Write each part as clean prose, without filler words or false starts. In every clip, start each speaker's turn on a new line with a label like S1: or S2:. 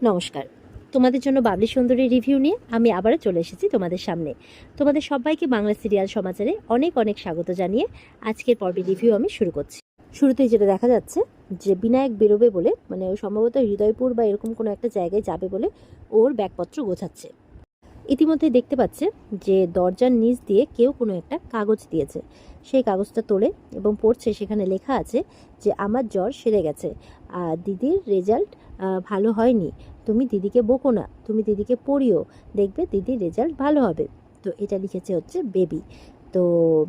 S1: নমস্কার। তোমাদের জন্য বাবলি সুন্দরী রিভিউ নিয়ে আমি আবারও চলে এসেছি তোমাদের সামনে। তোমাদের সবাইকে বাংলা সিরিয়াল সমাচারে অনেক অনেক স্বাগত জানিয়ে আজকের পর্বের রিভিউ আমি শুরু করছি। শুরুতেই যেটা দেখা যাচ্ছে যে বিনায়ক বেরোবে বলে, মানে ও সম্ভবত হৃদয়পুর বা এরকম কোনো একটা জায়গায় যাবে বলে ওর ব্যাগপত্র গোছাচ্ছে। ইতিমধ্যেই দেখতে পাচ্ছে যে দরজার নিচ দিয়ে কেউ কোনো একটা কাগজ দিয়েছে। সেই কাগজটা তোলে এবং পড়ছে, সেখানে লেখা আছে যে আমার জ্বর সেরে গেছে, দিদির রেজাল্ট ভালো হয়নি, তুমি দিদিকে বকো না, তুমি দিদিকে পড়িও, দেখবে দিদির রেজাল্ট ভালো হবে। তো এটা লিখেছে হচ্ছে বেবি। তো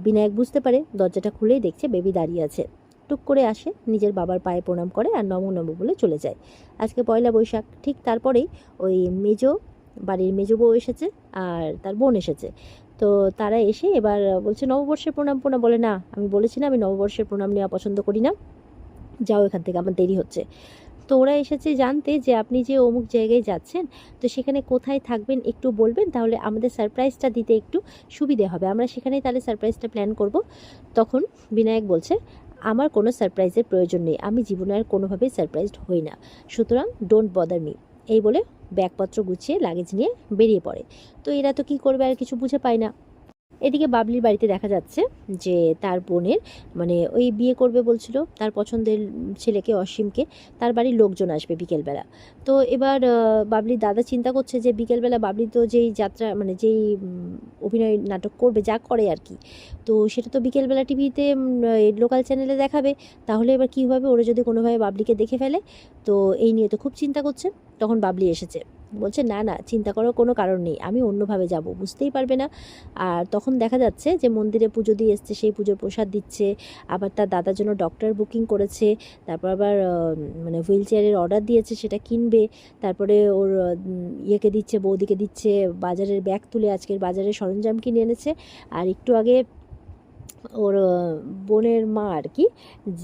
S1: বিনায়ক বুঝতে পারে, দরজাটা খুলেই দেখছে বেবি দাঁড়িয়ে আছে। টুক করে আসে, নিজের বাবার পায়ে প্রণাম করে আর নমো নমো বলে চলে যায়। আজকে পয়লা বৈশাখ, ঠিক তারপরেই ওই বাড়ির মেজো বউ এসেছে আর তার বোন এসেছে। তো তারা এসে এবার বলছে নববর্ষের প্রণাম। বলে না, আমি বলেছি না আমি নববর্ষের প্রণাম নেওয়া পছন্দ করি না, যাও এখান থেকে, আমার দেরি হচ্ছে। তো ওরা এসেছে জানতে যে আপনি যে অমুক জায়গায় যাচ্ছেন, তো সেখানে কোথায় থাকবেন একটু বলবেন, তাহলে আমাদের সারপ্রাইজটা দিতে একটু সুবিধে হবে, আমরা সেখানেই তাহলে সারপ্রাইজটা প্ল্যান করব। তখন বিনায়ক বলছে আমার কোনো সারপ্রাইজের প্রয়োজন নেই, আমি জীবনে আর কোনোভাবেই সারপ্রাইজড হই না, সুতরাং ডোন্ট বদার মি। এই বলে ব্যাগপত্র গুছিয়ে লাগেজ নিয়ে বেরিয়ে পড়ে। তো এরা তো কী করবে, আর কিছু বুঝে পায় না। এদিকে বাবলির বাড়িতে দেখা যাচ্ছে যে তার বোনের, মানে ওই বিয়ে করবে বলছিল তার পছন্দের ছেলেকে, অসীমকে, তার বাড়ির লোকজন আসবে বিকেলবেলা। তো এবার বাবলির দাদা চিন্তা করছে যে বিকেলবেলা বাবলি তো যেই যাত্রা, মানে যেই অভিনয় নাটক করবে, যা করে আর কি, তো সেটা তো বিকেলবেলা টিভিতে লোকাল চ্যানেলে দেখাবে, তাহলে এবার কী হবে, ওরা যদি কোনোভাবে বাবলিকে দেখে ফেলে। তো এই নিয়ে তো খুব চিন্তা করছে। তখন বাবলি এসেছে, বলছে না না, চিন্তা করার কোনো কারণ নেই, আমি অন্যভাবে যাব, বুঝতেই পারবে না। আর তখন দেখা যাচ্ছে যে মন্দিরে পুজো দিয়ে এসছে, সেই পুজোর প্রসাদ দিচ্ছে, আবার তার দাদার জন্য ডক্টর বুকিং করেছে, তারপর আবার মানে হুইল চেয়ারের অর্ডার দিয়েছে, সেটা কিনবে, তারপরে ওর ইয়েকে দিচ্ছে, বৌদিকে দিচ্ছে, বাজারের ব্যাগ তুলে আজকের বাজারের সরঞ্জাম কিনে এনেছে। আর একটু আগে ওর বোনের মা আর কি,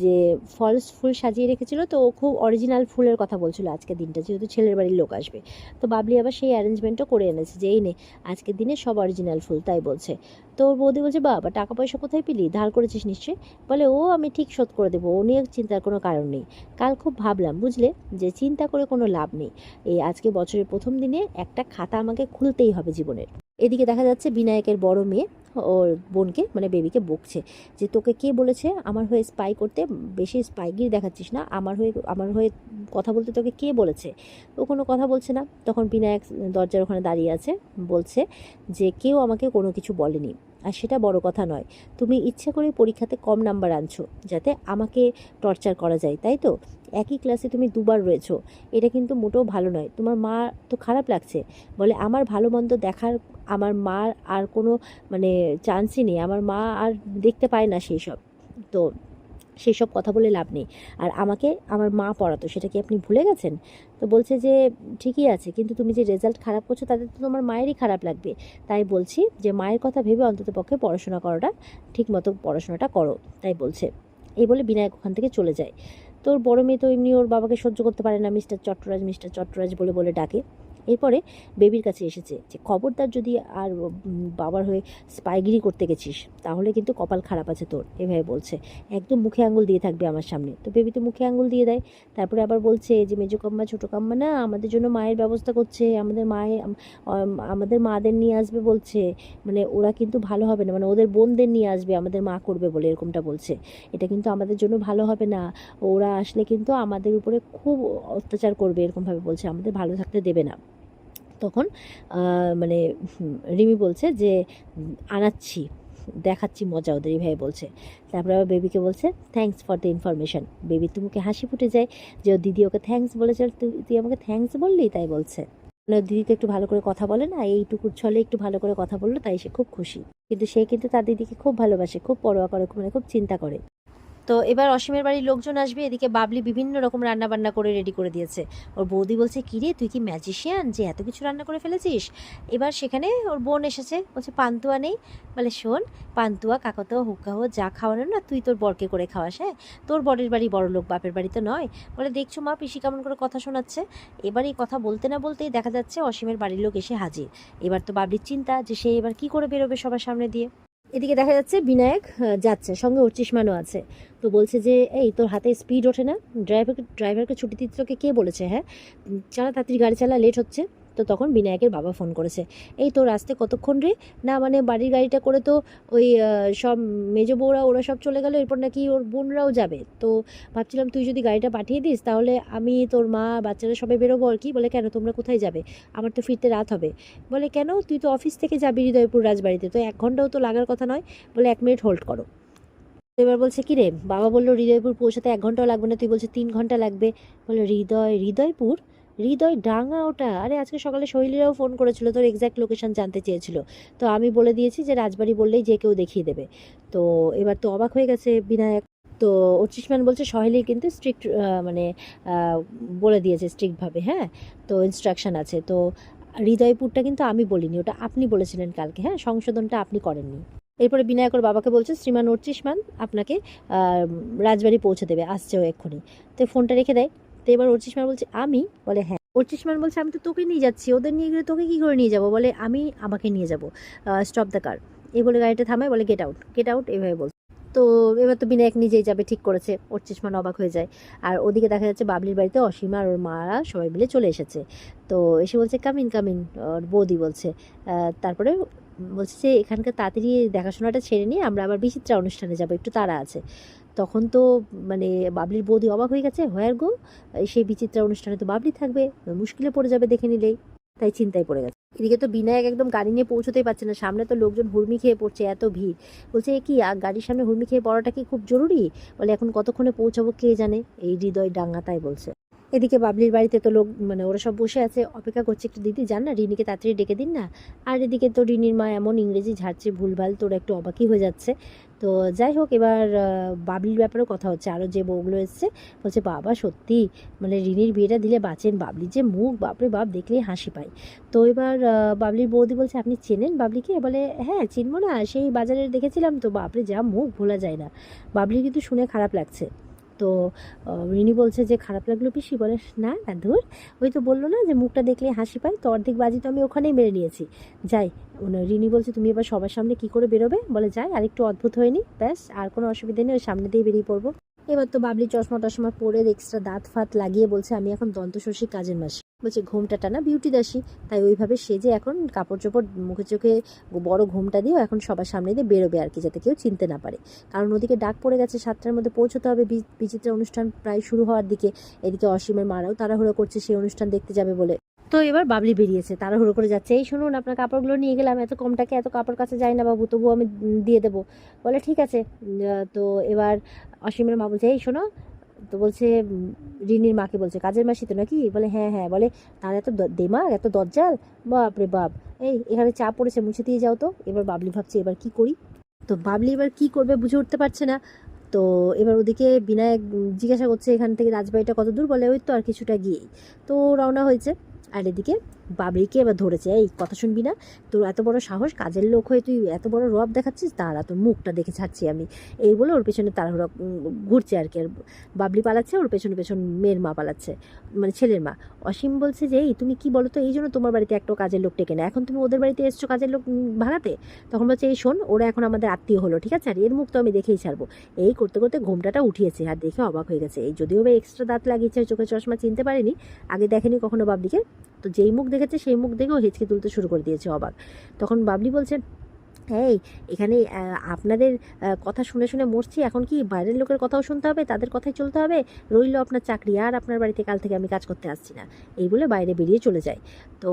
S1: যে ফলস ফুল সাজিয়ে রেখেছিল, তো ও খুব অরিজিনাল ফুলের কথা বলছিল আজকের দিনটা, যেহেতু ছেলের বাড়ির লোক আসবে। তো বাবলি আবার সেই অ্যারেঞ্জমেন্টও করে এনেছে যে এই নে আজকের দিনে সব অরিজিনাল ফুল, তাই বলছে। তো ওর বৌদি বলছে বাবা টাকা পয়সা কোথায় পেলি, ধার করেছিস নিশ্চয়ই। বলে ও আমি ঠিক শোধ করে দেবো, ও নিয়ে চিন্তার কোনো কারণ নেই। কাল খুব ভাবলাম বুঝলে, যে চিন্তা করে কোনো লাভ নেই, এই আজকে বছরের প্রথম দিনে একটা খাতা আমাকে খুলতেই হবে জীবনের। এদিকে দেখা যাচ্ছে বিনায়কের বড় মেয়ে ওর বোনকে, মানে বেবিকে বকছে যে তোকে কে বলেছে আমার হয়ে স্পাই করতে, বেশি স্পাইগিরি দেখাচ্ছিস না, আমার হয়ে কথা বলতে তোকে কে বলেছে। ও কোনো কথা বলছে না। তখন বিনায়ক দরজার ওখানে দাঁড়িয়ে আছে, বলছে যে কেউ আমাকে কোনো কিছু বলেনি, আর সেটা বড় কথা নয়, তুমি ইচ্ছে করে পরীক্ষাতে কম নাম্বার আনছো যাতে আমাকে টর্চার করা যায়, তাই তো? একই ক্লাসে তুমি দুবার রয়েছো, এটা কিন্তু মোটেও ভালো নয়, তোমার মা তো খারাপ লাগছে। বলে আমার ভালো মন্দ দেখার আমার মার আর কোনো মানে চান্সই নেই, আমার মা আর দেখতে পায় না সেই সব। তো সেই সব কথা বলে লাভ নেই, আর আমাকে আমার মা পড়াতো, সেটা কি আপনি ভুলে গেছেন? তো বলছে যে ঠিকই আছে, কিন্তু তুমি যে রেজাল্ট খারাপ করছো তাতে তো তোমার মায়েরই খারাপ লাগবে, তাই বলছি যে মায়ের কথা ভেবে অন্তত পক্ষে পড়াশোনা করাটা, ঠিক মতো পড়াশোনাটা করো, তাই বলছে। এই বলে বিনায়ক ওখান থেকে চলে যায়। তোর বড় মেয়ে তো এমনি ওর বাবাকে সহ্য করতে পারে না, মিস্টার চট্টরাজ মিস্টার চট্টরাজ বলে বলে ডাকে। এরপরে বেবির কাছে এসেছে যে খবরদার যদি আর বাবার হয়ে স্পাইগিরি করতে গেছিস তাহলে কিন্তু কপাল খারাপ আছে তোর, এভাবে বলছে। একদম মুখে আঙুল দিয়ে থাকবে আমার সামনে। তো বেবি তো মুখে আঙুল দিয়ে দেয়। তারপরে আবার বলছে যে মেজো কাম্মা ছোটো কাম্মা না আমাদের জন্য মায়ের ব্যবস্থা করছে, আমাদের মাদের নিয়ে আসবে বলছে, মানে ওরা কিন্তু ভালো হবে না, মানে ওদের বোনদের নিয়ে আসবে আমাদের মা করবে বলে, এরকমটা বলছে। এটা কিন্তু আমাদের জন্য ভালো হবে না, ওরা আসলে কিন্তু আমাদের উপরে খুব অত্যাচার করবে, এরকমভাবে বলছে, আমাদের ভালো থাকতে দেবে না। তখন মানে রিমি বলছে যে আনাচ্ছি, দেখাচ্ছি মজা ওদের, এইভাবে বলছে। তারপরে আবার বেবিকে বলছে থ্যাঙ্কস ফর দ্য ইনফরমেশান। বেবির তো মুখে হাসি ফুটে যায় যে ওর দিদি ওকে থ্যাঙ্কস বলেছে, তুই তুই আমাকে থ্যাঙ্কস বললি, তাই বলছে। মানে ওর দিদি তো একটু ভালো করে কথা বলে না, এইটুকুর ছলে একটু ভালো করে কথা বললো, তাই সে খুব খুশি। কিন্তু সে কিন্তু তার দিদিকে খুব ভালোবাসে, খুব পরোয়া করে, মানে খুব চিন্তা করে। তো এবার অসীমের বাড়ির লোকজন আসবে, এদিকে বাবলি বিভিন্ন রকম রান্না বান্না করে রেডি করে দিয়েছে। ওর বৌদি বলছে কিরে তুই কি ম্যাজিশিয়ান যে এত কিছু রান্না করে ফেলেছিস। এবার সেখানে ওর বোন এসেছে, বলছে পান্তুয়া নেই। বলে শোন, পান্তুয়া কাকাতুয়া হুক্কাহো যা খাওয়ানো না তুই তোর বরকে করে খাওয়াস, হ্যাঁ, তোর বরের বাড়ি বড় লোক, বাপের বাড়ি তো নয়। বলে দেখছো মা পিসি কেমন করে কথা শোনাচ্ছে। এবার এই কথা বলতে না বলতেই দেখা যাচ্ছে অসীমের বাড়ির লোক এসে হাজির। এবার তো বাবলির চিন্তা যে সে এবার কি করে বেরোবে সবার সামনে দিয়ে। এদিকে দেখা যাচ্ছে বিনায়ক যাচ্ছে, সঙ্গে অর্চিষ্মানও আছে। তো বলছে যে এই তোর হাতে স্পিড ওঠে না, ড্রাইভারকে ছুটি দিতে তোকে কে বলেছে? হ্যাঁ, চালা তাড়াতাড়ি গাড়ি চালা, লেট হচ্ছে। তো তখন বিনায়কের বাবা ফোন করেছে, এই তোর আসতে কতক্ষণ রে? না মানে বাড়ির গাড়িটা করে তো ওই সব মেজো বউরা ওরা সব চলে গেল, এরপর নাকি ওর বোনরাও যাবে। তো ভাবছিলাম তুই যদি গাড়িটা পাঠিয়ে দিস তাহলে আমি তোর মা বাচ্চারা সবাই বেরোবো আর কি। বলে কেন, তোমরা কোথায় যাবে? আমার তো ফিরতে রাত হবে। বলে কেন, তুই তো অফিস থেকে যাবি হৃদয়পুর রাজবাড়িতে, তো 1 ঘন্টাও তো লাগার কথা নয়। বলে 1 মিনিট হোল্ড করো। তো এবার বলছে কি রে, বাবা বললো হৃদয়পুর পৌঁছাতে 1 ঘন্টাও লাগবে না, তুই বলছে 3 ঘন্টা লাগবে। বলে হৃদয়পুর, হৃদয় ডাঙা ওটা। আরে আজকে সকালে শৈলীরাও ফোন করেছিল, তোর এক্স্যাক্ট লোকেশন জানতে চেয়েছিল। তো আমি বলে দিয়েছি যে রাজবাড়ি বললেই যে কেউ দেখিয়ে দেবে। তো এবার তো অবাক হয়ে গেছে বিনায়ক। তো অর্চিষ্মান বলছে সহেলি কিন্তু স্ট্রিক্ট, মানে বলে দিয়েছে স্ট্রিক্টভাবে, হ্যাঁ, তো ইনস্ট্রাকশন আছে। তো হৃদয়পুরটা কিন্তু আমি বলিনি, ওটা আপনি বলেছিলেন কালকে, হ্যাঁ, সংশোধনটা আপনি করেননি। এরপরে বিনায়কর বাবাকে বলছে শ্রীমান অর্চিষ্মান আপনাকে রাজবাড়ি পৌঁছে দেবে, আসছে ও এক্ষুনি। তো ফোনটা রেখে দেয়। তো এবার অর্চিষ্মান বলছে আমি? বলে হ্যাঁ। অর্চিষ্মান বলছে আমি তো তোকে নিয়ে যাচ্ছি, ওদের নিয়ে গেলে তোকে কী করে নিয়ে যাবো? বলে আমি আমাকে নিয়ে যাবো, স্টপ দ্য কার। এই বলে গাড়িটা থামায়, বলে গেট আউট, গেট আউট, এভাবে বলছে। তো এবার তো বিনায়ক নিজেই যাবে ঠিক করেছে। অর্চিষ্মান অবাক হয়ে যায়। আর ওদিকে দেখা যাচ্ছে বাবলির বাড়িতে অসীমা আর ওর মারা সবাই মিলে চলে এসেছে। তো এসে বলছে কামিন কামিন, ওর বৌদি বলছে। তারপরে বলছে যে এখানকার তাড়াতাড়ি দেখাশোনাটা ছেড়ে নিয়ে আমরা আবার বিচিত্রা অনুষ্ঠানে যাব, একটু তাড়া আছে। তখন তো মানে বাবলির বৌদি অবাক হয়ে গেছে, হোয়ার গো, সেই বিচিত্রা অনুষ্ঠানে তো বাবলি থাকবে, মুশকিলে পড়ে যাবে দেখে নিলেই, তাই চিন্তায় পড়ে গেছে। এদিকে তো বিনায়ক একদম গাড়ি নিয়ে পৌঁছতেই পারছে না, সামনে তো লোকজন হুড়মি খেয়ে পড়ছে, এত ভিড়। বলছে এ কি, গাড়ির সামনে হুড়মি খেয়ে পড়াটা কি খুব জরুরি? বলে এখন কতক্ষণে পৌঁছাবো কে জানে, এই হৃদয় ডাঙ্গা, তাই বলছে। এদিকে বাবলির বাড়িতে তো লোক, মানে ওরা সব বসে আছে, অপেক্ষা করছে একটু দিদি যান না, রিনিকে তাড়াতাড়ি ডেকে দিন না। আর এদিকে তো রিনির মা এমন ইংরেজি ঝাড়ছে ভুলভাল, তোরা একটু অবাকই হয়ে যাচ্ছে। তো যাই হোক, এবার বাবলির ব্যাপারেও কথা হচ্ছে, আরও যে বউগুলো এসছে। বলছে বাবা সত্যি, মানে রিনির বিয়েটা দিলে বাঁচেন, বাবলির যে মুখ বাপরে বাপ, দেখলেই হাসি পায়। তো এবার বাবলির বৌদি বলছে আপনি চেনেন বাবলিকে? বলে হ্যাঁ চিনবো না, সেই বাজারে দেখেছিলাম তো, বাপরে যা মুখ, ভোলা যায় না। বাবলির কিন্তু শুনে খারাপ লাগছে। তো রিনি বলছে যে খারাপ লাগলো পিসি? বলে না না ধুর, ওই তো বললো না যে মুখটা দেখলে হাসি পায়, তো অর্ধেক বাজি তো আমি ওখানেই মেরে নিয়েছি। যাই। রিনি বলছে তুমি এবার সবার সামনে কি করে বেরোবে? বলে যাই আর একটু অদ্ভুত হয়নি, ব্যাস আর কোনো অসুবিধা নেই, ওই সামনে দিয়ে বেরিয়ে পড়বো। এবার তো বাবলি চশমা টশমা পরে এক্সট্রা দাঁত ফাত লাগিয়ে বলছে আমি এখন দন্তশশী কাজের মাসি। বলছে ঘোমটা টানা বিউটি দাসী, তাই ওইভাবে সেজে এখন কাপড় চোপড় মুখে চোখে বড় ঘোমটা দিয়েও এখন সবার সামনে দিয়ে বেরোবে আর কি, যাতে কেউ চিনতে না পারে। কারণ ওদিকে ডাক পড়ে গেছে, 7টার মধ্যে পৌঁছতে হবে, বিচিত্রা অনুষ্ঠান প্রায় শুরু হওয়ার দিকে। এদিকে অসীমের মারাও তাড়াহুড়ো করছে সেই অনুষ্ঠান দেখতে যাবে বলে। তো এবার বাবলি বেরিয়েছে, তাড়াহুড়ো করে যাচ্ছে, এই শুনুন আপনার কাপড়গুলো নিয়ে গেলাম, এত কম টাকা এত কাপড় কাছে যায় না বাবু, তবুও আমি দিয়ে দেবো। বলে ঠিক আছে। তো এবার অসীমের মা বলছে এই শোনো, তো বলছে রিনির মাকে বলছে কাজের মাসি তো নাকি? বলে হ্যাঁ হ্যাঁ। বলে তার এত দেমাগ, এত দজ্জাল, বাপ রে বাপ। এই এখানে চা পড়েছে, মুছে দিয়ে যাও তো। এবার বাবলি ভাবছে এবার কি করি। তো বাবলি এবার কি করবে বুঝে উঠতে পারছে না। তো এবার ওদিকে বিনায়ক জিজ্ঞাসা করছে এখান থেকে রাজবাড়িটা কত দূর? বলে ওই তো আর কিছুটা গিয়েই। তো রওনা হয়েছে। আর এদিকে বাবলিকে এবার ধরেছে, এই কথা শুনবি না, তোর এত বড় সাহস, কাজের লোক হয়ে তুই এত বড় রব দেখাচ্ছিস, তারা তোর মুখটা দেখে ছাড়ছি আমি। এই বলে ওর পেছনে তাড়াহুড়ো ঘুরছে আর কি। আর বাবলি পালাচ্ছে, ওর পেছনে পেছন মেয়ের মা পালাচ্ছে, মানে ছেলের মা। অসীম বলছে যে এই তুমি কি বলো তো, এই জন্য তোমার বাড়িতে একটা কাজের লোক টেকে না, এখন তুমি ওদের বাড়িতে এসছো কাজের লোক ভাড়াতে। তখন বলছে এই শোন, ওরা এখন আমাদের আত্মীয় হলো, ঠিক আছে, আর এর মুখ তো আমি দেখেই ছাড়বো। এই করতে করতে ঘোমটাটা উঠিয়েছে, আর দেখে অবাক হয়ে গেছে। এই যদিও বা এক্সট্রা দাঁত লাগিয়েছে, চোখে চশমা চিনতে পারেনি, আগে দেখেনি কখনো বাবলিকে। তো যেই মুখ দেখেছে সেই মুখ দেখেও হেঁচকে তুলতে শুরু করে দিয়েছে, অবাক। তখন বাবলি বলছে এই এখানে আপনাদের কথা শুনে শুনে মরছি, এখন কি বাইরের লোকের কথাও শুনতে হবে, তাদের কথাই চলতে হবে? রইল আপনার চাকরি, আর আপনার বাড়িতে কাল থেকে আমি কাজ করতে আসছি না। এই বলে বাইরে বেরিয়ে চলে যায়। তো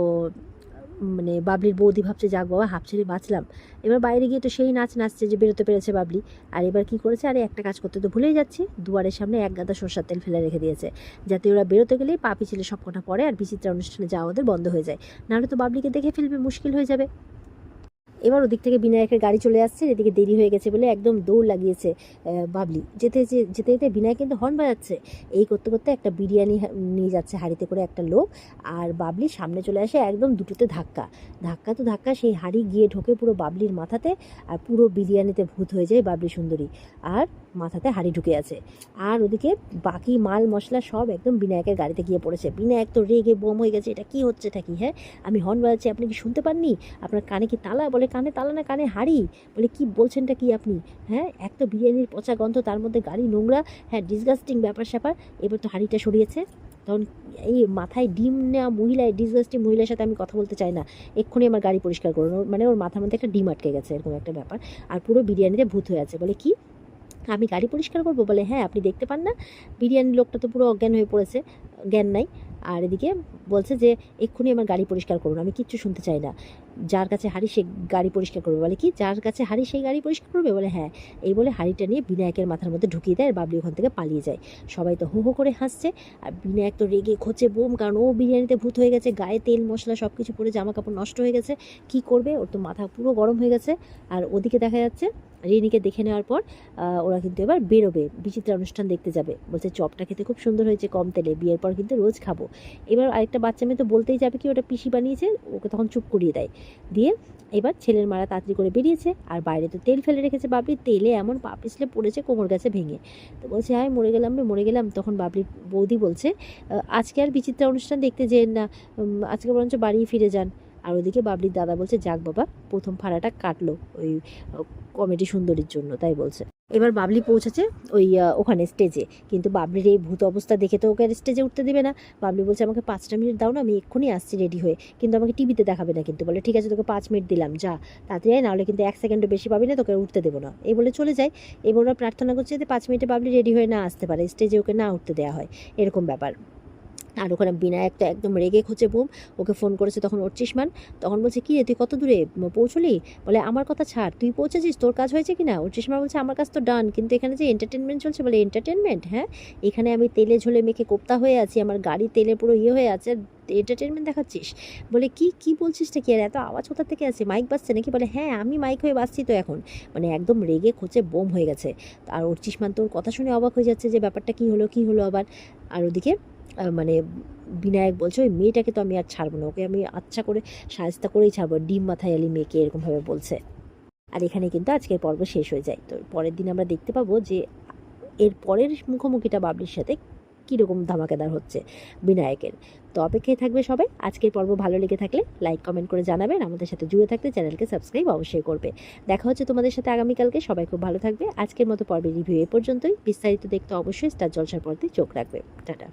S1: মানে বাবলির বৌদি ভাবছে যাক বাবা, হাফ ছেড়ে বাঁচলাম। এবার বাইরে গিয়ে তো সেই নাচ নাচছে যে বেরোতে পেরেছে বাবলি। আর এবার কি করেছে, আরে একটা কাজ করতে তো ভুলেই যাচ্ছি, দুয়ারের সামনে এক গাদা সরষার তেল ফেলে রেখে দিয়েছে, যাতে ওরা বেরোতে গেলেই পা পিছলে সব কটা পরে আর বিচিত্রা অনুষ্ঠানে যাওয়া ওদের বন্ধ হয়ে যায়, নাহলে তো বাবলিকে দেখে ফেলবে, মুশকিল হয়ে যাবে। এবার ওদিক থেকে বিনায়কের গাড়ি চলে আসছে, এদিকে দেরি হয়ে গেছে বলে একদম দৌড় লাগিয়েছে বাবলি। যেতে যেতে যেতে বিনায়ক কিন্তু হর্ন বাজাচ্ছে। এই করতে করতে একটা বিরিয়ানি নিয়ে যাচ্ছে হাঁড়িতে করে একটা লোক, আর বাবলি সামনে চলে আসে, একদম দুটোতে ধাক্কা। ধাক্কা তো ধাক্কা, সেই হাঁড়ি গিয়ে ঢোকে পুরো বাবলির মাথাতে, আর পুরো বিরিয়ানিতে ভূত হয়ে যায় বাবলি সুন্দরী, আর মাথাতে হাঁড়ি ঢুকে আছে। আর ওদিকে বাকি মাল মশলা সব একদম বিনায়কের গাড়িতে গিয়ে পড়েছে। বিনায়ক তো রেগে বোম হয়ে গেছে, এটা কি হচ্ছে, এটা কি, হ্যাঁ আমি হর্ন বাজাচ্ছি আপনি কি শুনতে পাননি, আপনার কানে কি তালা? বলে কানে তালা না, কানে হাঁড়ি। বলে কি বলছেনটা কি আপনি? হ্যাঁ, এক তো বিরিয়ানির পচা গন্ধ, তার মধ্যে গাড়ি নোংরা, হ্যাঁ ডিসগাস্টিং ব্যাপার স্যাপার। এবার তো হাঁড়িটা সরিয়েছে। তখন এই মাথায় ডিম নেওয়া মহিলা, ডিসগাস্টিং মহিলার সাথে আমি কথা বলতে চাই না, এক্ষুনি আমার গাড়ি পরিষ্কার করুন। মানে ওর মাথার মধ্যে একটা ডিম আটকে গেছে, এরকম একটা ব্যাপার। আর পুরো বিরিয়ানিতে ভূত হয়ে আছে। বলে কি আমি গাড়ি পরিষ্কার করবো? বলে হ্যাঁ, আপনি দেখতে পান না বিরিয়ানির লোকটা তো পুরো অজ্ঞান হয়ে পড়েছে, জ্ঞান নাই। আর এদিকে বলছে যে এক্ষুনি আমার গাড়ি পরিষ্কার করুন, আমি কিচ্ছু শুনতে চাই না, যার কাছে হাঁড়ি সে গাড়ি পরিষ্কার করবে। বলে কি যার কাছে হাঁড়ি সেই গাড়ি পরিষ্কার করবে? বলে হ্যাঁ। এই বলে হাঁড়িটা নিয়ে বিনায়কের মাথার মধ্যে ঢুকিয়ে দেয় আর বাবলি ওখান থেকে পালিয়ে যায়। সবাই তো হো হো করে হাসছে, আর বিনায়ক তো রেগে খোঁচে বোম, কারণ ও বিরিয়ানিতে ভূত হয়ে গেছে, গায়ে তেল মশলা সব কিছু পরে জামা কাপড় নষ্ট হয়ে গেছে, কি করবে? ওর তো মাথা পুরো গরম হয়ে গেছে। আর ওদিকে দেখা যাচ্ছে রিনিকে দেখে নেওয়ার পর ওরা কিন্তু এবার বেরোবে, বিচিত্রা অনুষ্ঠান দেখতে যাবে। বলছে চপটা খেতে খুব সুন্দর হয়েছে, কম তেলে, বিয়ের পর কিন্তু রোজ খাবো। এবার আরেকটা বাচ্চা মেয়ে তো বলতেই যাবে কি ওটা পিসি বানিয়েছে, ওকে তখন চুপ করিয়ে দেয়। দিয়ে এবার ছেলের মারা তাড়াতাড়ি করে বেরিয়েছে, আর বাইরে তো তেল ফেলে রেখেছে বাবলি, তেলে এমন পা পিছলে পড়েছে, কোমর গেছে ভেঙে। তো বলছে হায় মরে গেলাম রে, মরে গেলাম। তখন বাবলির বৌদি বলছে আজকে আর বিচিত্রা অনুষ্ঠান দেখতে যেন না, আজকে বরঞ্চ বাড়ি ফিরে যান। আর ওদিকে বাবলির দাদা বলছে যাক বাবা, প্রথম ভাড়াটা কাটলো ওই কমেডি সুন্দরীর জন্য, তাই বলছে। এবার বাবলি পৌঁছেছে ওই ওখানে স্টেজে, কিন্তু বাবলির এই ভূত অবস্থা দেখে তো ওকে স্টেজে উঠতে দেবে না। বাবলি বলছে আমাকে 5টা মিনিট দাও না, আমি এক্ষুনি আসছি রেডি হয়ে, কিন্তু আমাকে টিভিতে দেখাবে না কিন্তু। বলে ঠিক আছে, তোকে 5 মিনিট দিলাম, যা তাড়াতাড়ি আয়, নাহলে কিন্তু 1 সেকেন্ডও বেশি পাবি না, তোকে উঠতে দেবো না। এই বলে চলে যায়। এবার ওরা প্রার্থনা করছে যে 5 মিনিটে বাবলি রেডি হয়ে না আসতে পারে, স্টেজে ওকে না উঠতে দেওয়া হয়, এরকম ব্যাপার। আর ওখানে বিনায়ক তো একদম রেগে খোঁচে বুম, ওকে ফোন করেছে তখন 38 মান। তখন বলছে কি রে তুই কত দূরে পৌঁছলি? বলে আমার কথা ছাড়, তুই পৌঁছেছিস, তোর কাজ হয়েছে কি না? 38 মান বলছে আমার কাজ তো ডান, কিন্তু এখানে যে এন্টারটেনমেন্ট চলছে। বলে এন্টারটেনমেন্ট? হ্যাঁ, এখানে আমি তেলে ঝোলে মেখে কোপ্তা হয়ে আছি, আমার গাড়ি তেলে পুরো ইয়ে হয়ে আছে, এন্টারটেনমেন্ট দেখাচ্ছিস? বলে কি কি বলছিসটা কি? আর এত আওয়াজ কোথা থেকে আছে, মাইক বাজছে নাকি? বলে হ্যাঁ, আমি মাইক হয়ে বাজছি তো এখন। মানে একদম রেগে খোঁচে বোম হয়ে গেছে। আর 38 মান তোর কথা শুনে অবাক হয়ে যাচ্ছে যে ব্যাপারটা কি হলো, কি হলো আবার। আর ওদিকে মানে বিনায়ক বলছে ওই মেয়েটাকে তো আমি আর ছাড়বো না, ওকে আমি আচ্ছা করে শায়েস্তা করেই ছাড়বো, ডিম মাথায় আলি মেয়েকে, এরকমভাবে বলছে। আর এখানে কিন্তু আজকের পর্ব শেষ হয়ে যায়। তো পরের দিন আমরা দেখতে পাবো যে এর পরের মুখোমুখিটা বাবলির সাথে কীরকম ধামাকাদার হচ্ছে বিনায়কের। তো অপেক্ষায় থাকবে সবাই। আজকের পর্ব ভালো লেগে থাকলে লাইক কমেন্ট করে জানাবেন, আমাদের সাথে জুড়ে থাকতে চ্যানেলকে সাবস্ক্রাইব অবশ্যই করবে। দেখা হচ্ছে তোমাদের সাথে আগামীকালকে। সবাই খুব ভালো থাকবে। আজকের মতো পর্বের রিভিউ এ পর্যন্তই। বিস্তারিত দেখতে অবশ্যই স্টার জলসার পর্দায় চোখ রাখবে। টাটা।